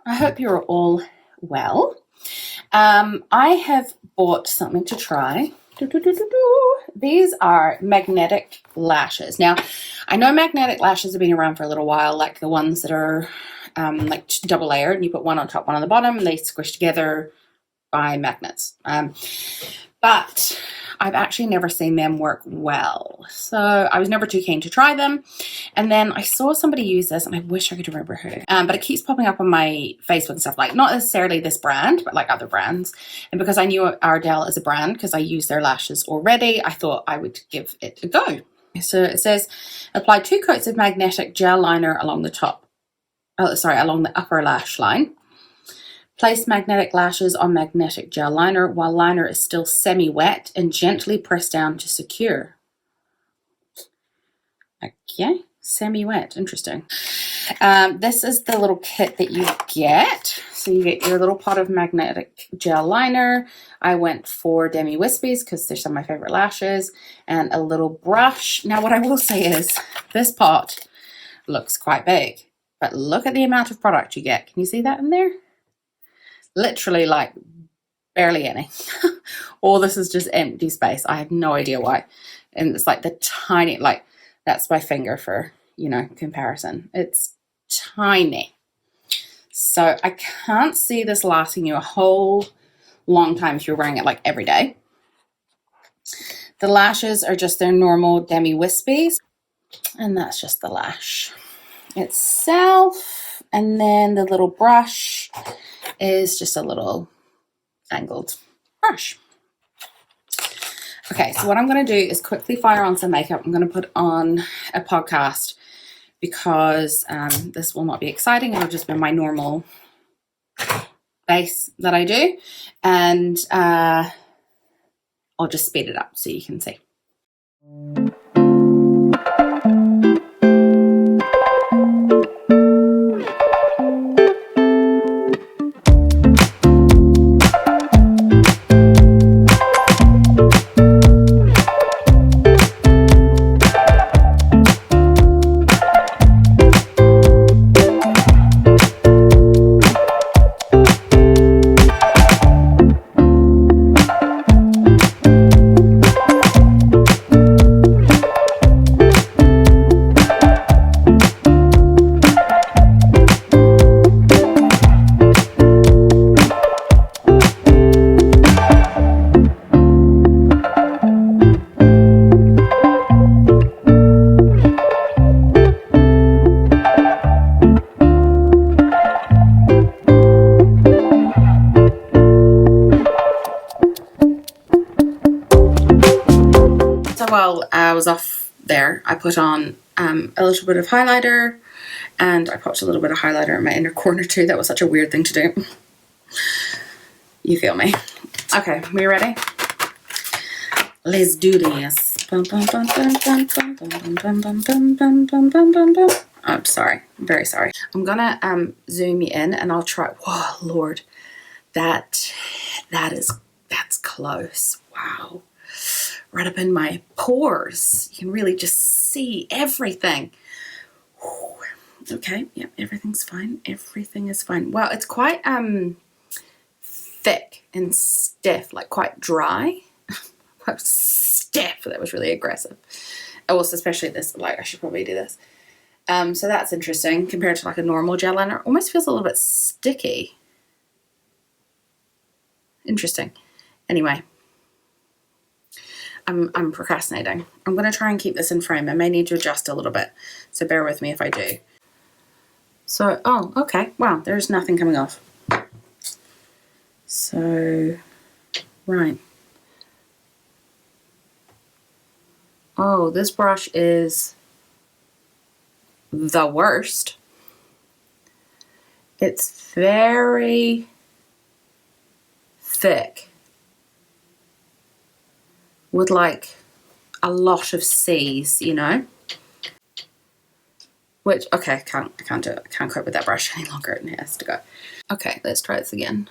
I hope you're all well. I have bought something to try. These are magnetic lashes. Now, I know magnetic lashes have been around for a little while, like the ones that are like double layered, and you put one on top, one on the bottom, and they squish together by magnets. But I've actually never seen them work well. So I was never too keen to try them. And then I saw somebody use this, and I wish I could remember who. But it keeps popping up on my Facebook and stuff, like not necessarily this brand, but like other brands. And because I knew Ardell as a brand, because I use their lashes already, I thought I would give it a go. So it says, apply 2 coats of magnetic gel liner along the along the upper lash line. Place magnetic lashes on magnetic gel liner while liner is still semi-wet and gently press down to secure. Okay, semi-wet, interesting. This is the little kit that you get. So you get your little pot of magnetic gel liner. I went for Demi Wispies because they're some of my favorite lashes, and a little brush. Now what I will say is this pot looks quite big, but look at the amount of product you get. Can you see that in there? Literally like barely any. All this is just empty space. I have no idea why. And it's like the tiny, like that's my finger for, comparison. It's tiny. So I can't see this lasting you a whole long time if you're wearing it like every day. The lashes are just their normal Demi Wispies. And that's just the lash itself. And then the little brush is just a little angled brush. Okay, so what I'm going to do is quickly fire on some makeup. I'm going to put on a podcast because this will not be exciting. It'll just be my normal base that I do. And I'll just speed it up so you can see. While I was off there, I put on a little bit of highlighter, and I popped a little bit of highlighter in my inner corner too. That was such a weird thing to do. You feel me? Okay, we ready? Let's do this. I'm sorry. I'm very sorry. I'm gonna zoom you in, and I'll try. Whoa, Lord, that's close. Wow. Right up in my pores. You can really just see everything. Whew. Okay, yep, everything's fine. Everything is fine. Wow, it's quite thick and stiff, like quite dry. Quite stiff. That was really aggressive. Oh, well, especially this, like I should probably do this. So that's interesting compared to like a normal gel liner. Almost feels a little bit sticky. Interesting. Anyway. I'm procrastinating. I'm going to try and keep this in frame. I may need to adjust a little bit, so bear with me if I do. So, oh, okay. Wow, there's nothing coming off. So, right. Oh, this brush is the worst. It's very thick. With like a lot of C's, which, okay, I can't do it. I can't cope with that brush any longer. It has to go. Okay, let's try this again.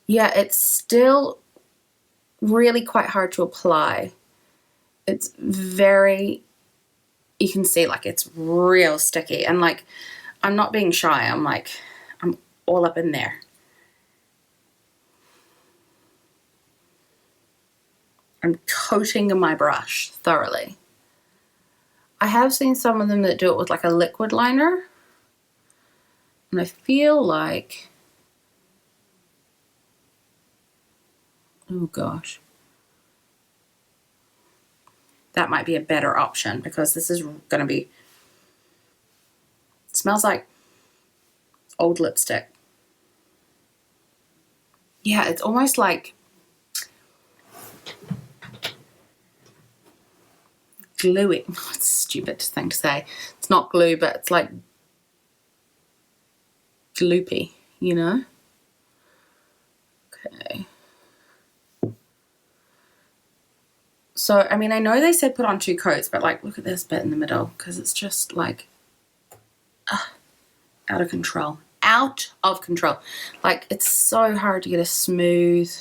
Yeah, it's still really quite hard to apply. It's very, you can see like it's real sticky, and like I'm not being shy. I'm all up in there. I'm coating my brush thoroughly. I have seen some of them that do it with like a liquid liner. And I feel like, oh gosh, that might be a better option because this is going to be, it smells like old lipstick. Yeah, it's almost like gluey. It's a stupid thing to say. It's not glue, but it's like gloopy, you know? Okay. So, I mean, I know they said put on 2 coats, but like, look at this bit in the middle because it's just like out of control. Out of control. Like, it's so hard to get a smooth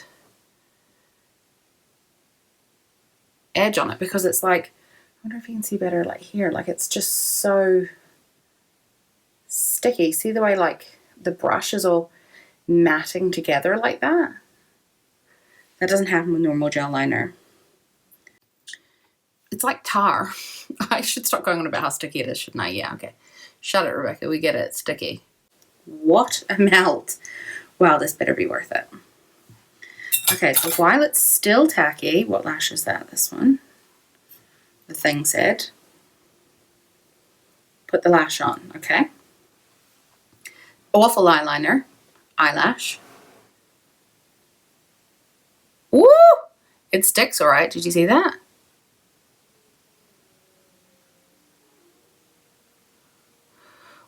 edge on it because it's like, I wonder if you can see better like here. Like, it's just so sticky. See the way like the brush is all matting together like that? That doesn't happen with normal gel liner. It's like tar. I should stop going on about how sticky it is, shouldn't I? Yeah, okay. Shut it, Rebecca. We get it. It's sticky. What a melt. Wow, this better be worth it. Okay, so while it's still tacky, what lash is that? This one. The thing said. Put the lash on, okay? Awful eyeliner. Eyelash. Woo! It sticks all right. Did you see that?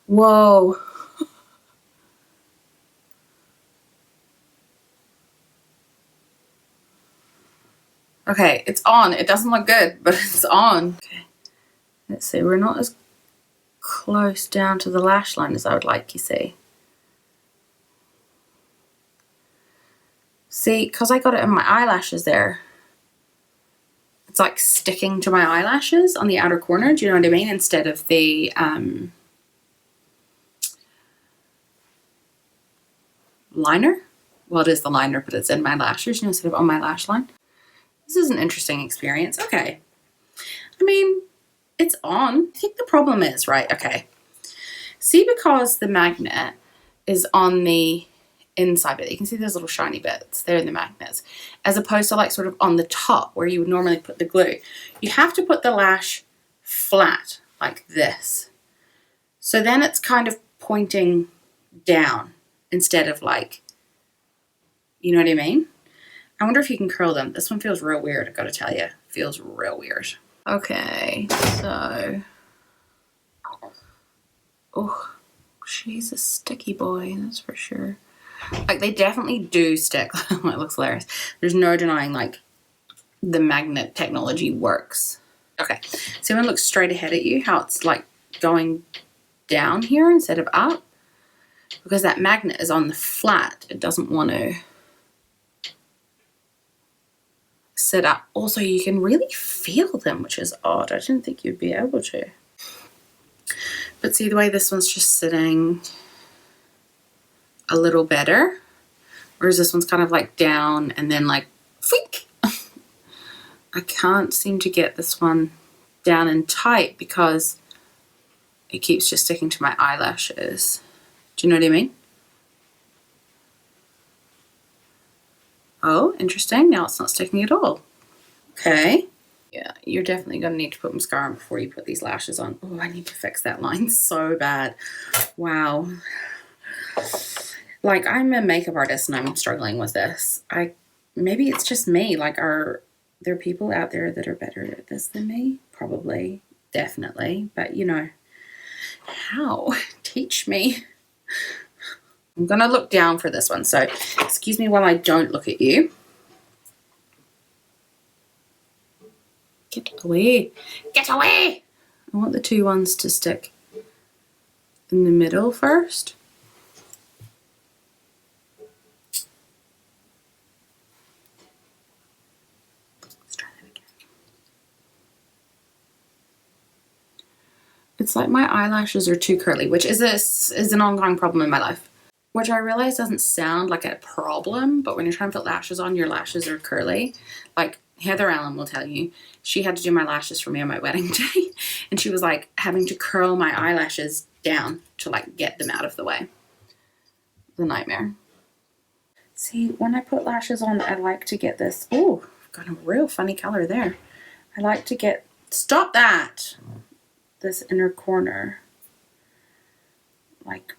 Whoa. Okay, it's on. It doesn't look good, but it's on. Okay. Let's see. We're not as close down to the lash line as I would like, you see. See, because I got it in my eyelashes there, it's like sticking to my eyelashes on the outer corner, do you know what I mean? Instead of the liner. Well, it is the liner, but it's in my lashes, you know, instead of on my lash line. This is an interesting experience. Okay. I mean, it's on. I think the problem is, right, okay. See, because the magnet is on the inside bit, you can see those little shiny bits, they're in the magnets, as opposed to like sort of on the top where you would normally put the glue. You have to put the lash flat like this. So then it's kind of pointing down instead of like, you know what I mean? I wonder if you can curl them. This one feels real weird, I've got to tell you. Feels real weird. Okay, so, oh, she's a sticky boy, that's for sure. Like, they definitely do stick. It looks hilarious. There's no denying, like, the magnet technology works. Okay, so when it looks straight ahead at you, how it's, like, going down here instead of up? Because that magnet is on the flat. It doesn't want to sit up. Also, you can really feel them, which is odd. I didn't think you'd be able to. But see the way this one's just sitting a little better, whereas this one's kind of like down and then like freak. I can't seem to get this one down and tight because it keeps just sticking to my eyelashes. Do you know what I mean? Oh, interesting. Now it's not sticking at all. Okay. Yeah, you're definitely going to need to put mascara on before you put these lashes on. Oh, I need to fix that line so bad. Wow. Like, I'm a makeup artist and I'm struggling with this. Maybe it's just me. Like, are there people out there that are better at this than me? Probably. Definitely. But, you know, how? Teach me. I'm going to look down for this one. So, excuse me while I don't look at you. Get away. Get away! I want the 2 ones to stick in the middle first. Let's try that again. It's like my eyelashes are too curly, which is an ongoing problem in my life. Which I realize doesn't sound like a problem, but when you're trying to put lashes on, your lashes are curly. Like Heather Allen will tell you, she had to do my lashes for me on my wedding day. And she was like having to curl my eyelashes down to like get them out of the way. The nightmare. See, when I put lashes on, I like to get this. Oh, I've got a real funny color there. I like to get, stop that! This inner corner. Like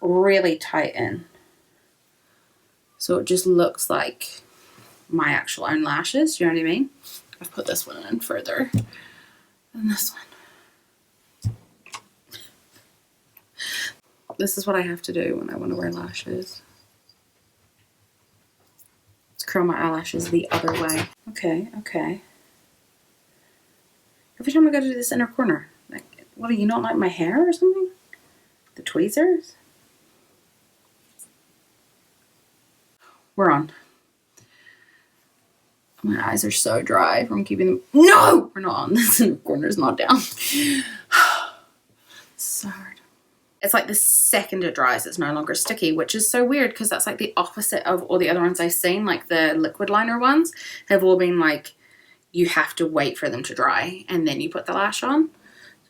really tight in. So it just looks like my actual own lashes. You know what I mean? I've put this one in further than this one. This is what I have to do when I want to wear lashes. Let's curl my eyelashes the other way. Okay, okay. Every time I go to do this inner corner, like, what, do you not like my hair or something? The tweezers? We're on. My eyes are so dry from keeping them. No! We're not on. This corner's not down. So hard. It's like the second it dries, it's no longer sticky, which is so weird because that's like the opposite of all the other ones I've seen. Like the liquid liner ones have all been like, you have to wait for them to dry and then you put the lash on.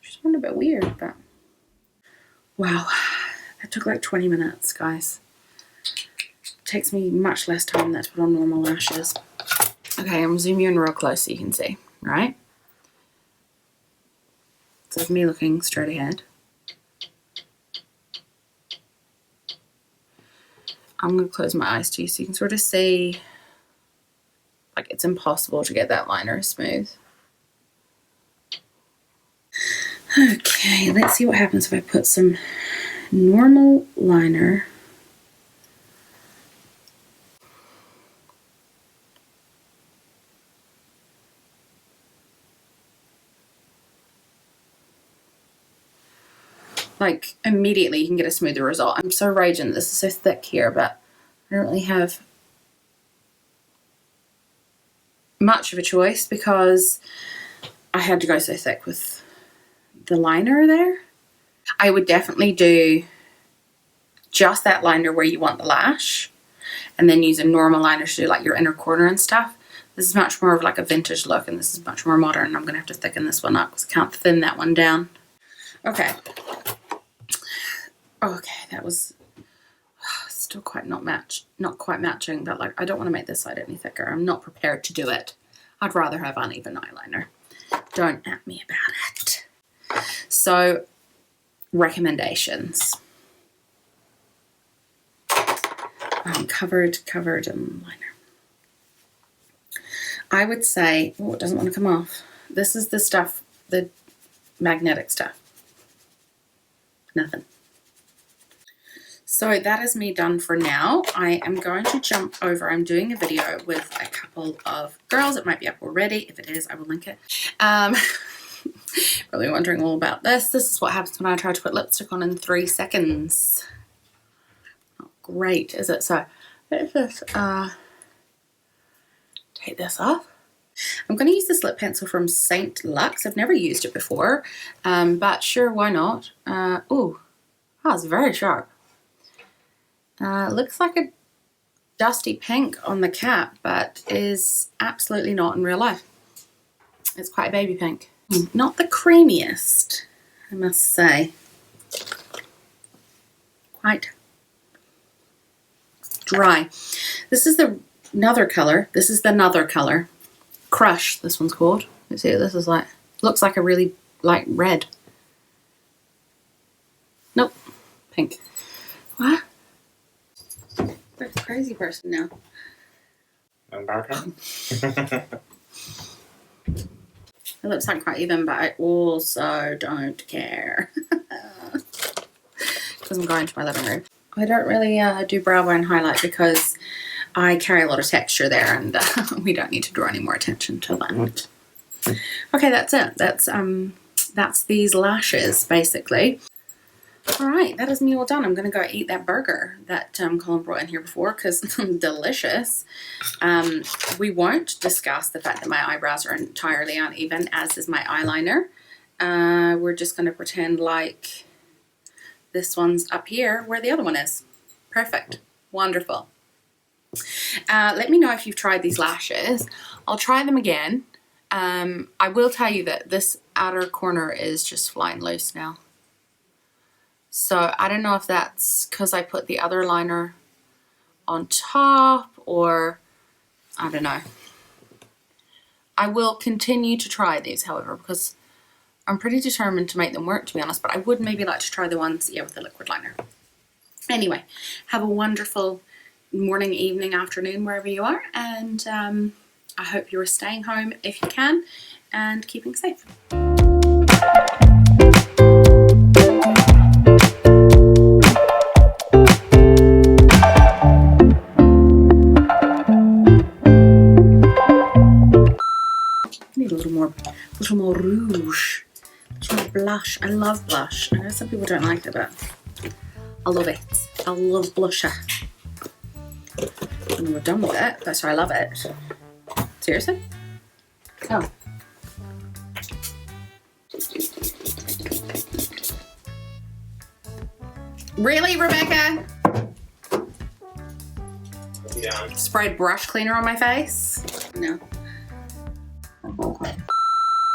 It's just a bit weird, but wow. That took like 20 minutes, guys. Takes me much less time than to put on normal lashes. Okay, I'm gonna zoom you in real close so you can see, right? This is me looking straight ahead. I'm gonna close my eyes too so you can sort of see, like, it's impossible to get that liner smooth. Okay, let's see what happens if I put some normal liner. Like immediately you can get a smoother result. I'm so raging this is so thick here, but I don't really have much of a choice because I had to go so thick with the liner there. I would definitely do just that liner where you want the lash and then use a normal liner to do like your inner corner and stuff. This is much more of like a vintage look and this is much more modern. I'm gonna have to thicken this one up because I can't thin that one down. Okay. Okay, that was still quite not quite matching, but like I don't want to make this side any thicker. I'm not prepared to do it. I'd rather have uneven eyeliner. Don't at me about it. So, recommendations. Covered liner. I would say, oh, it doesn't want to come off. This is the stuff, the magnetic stuff. Nothing. So that is me done for now. I am going to jump over. I'm doing a video with a couple of girls. It might be up already. If it is, I will link it. Probably wondering all about this. This is what happens when I try to put lipstick on in 3 seconds. Not great, is it? So let's just take this off. I'm going to use this lip pencil from Saint Lux. I've never used it before, but sure, why not? Oh, it's very sharp. Looks like a dusty pink on the cap, but is absolutely not in real life. It's quite a baby pink. Not the creamiest, I must say. Quite dry. This is another color. This is the another color. Crush, this one's called. You see what this is like? Looks like a really light red. Nope. Pink. What? Like a crazy person now. I'm back on. The lips aren't quite even, but I also don't care. Because I'm going to my living room. I don't really do brow bone highlight because I carry a lot of texture there and we don't need to draw any more attention to that. Okay, that's it. That's these lashes, basically. All right, that is me all done. I'm going to go eat that burger that Colin brought in here before because delicious. We won't discuss the fact that my eyebrows are entirely uneven, as is my eyeliner. we're just going to pretend like this one's up here where the other one is. Perfect. Wonderful. Let me know if you've tried these lashes. I'll try them again. I will tell you that this outer corner is just flying loose now. So I don't know if that's because I put the other liner on top, or I don't know. I will continue to try these, however, because I'm pretty determined to make them work, to be honest, but I would maybe like to try the ones, yeah, with the liquid liner. Anyway, have a wonderful morning, evening, afternoon, wherever you are, and I hope you're staying home if you can and keeping safe. Need a little more rouge, a little more blush. I love blush. I know some people don't like it, but I love it. I love blusher. And we're done with it. That's why I love it. Seriously? Oh. Really, Rebecca? Yeah. Sprayed brush cleaner on my face? No.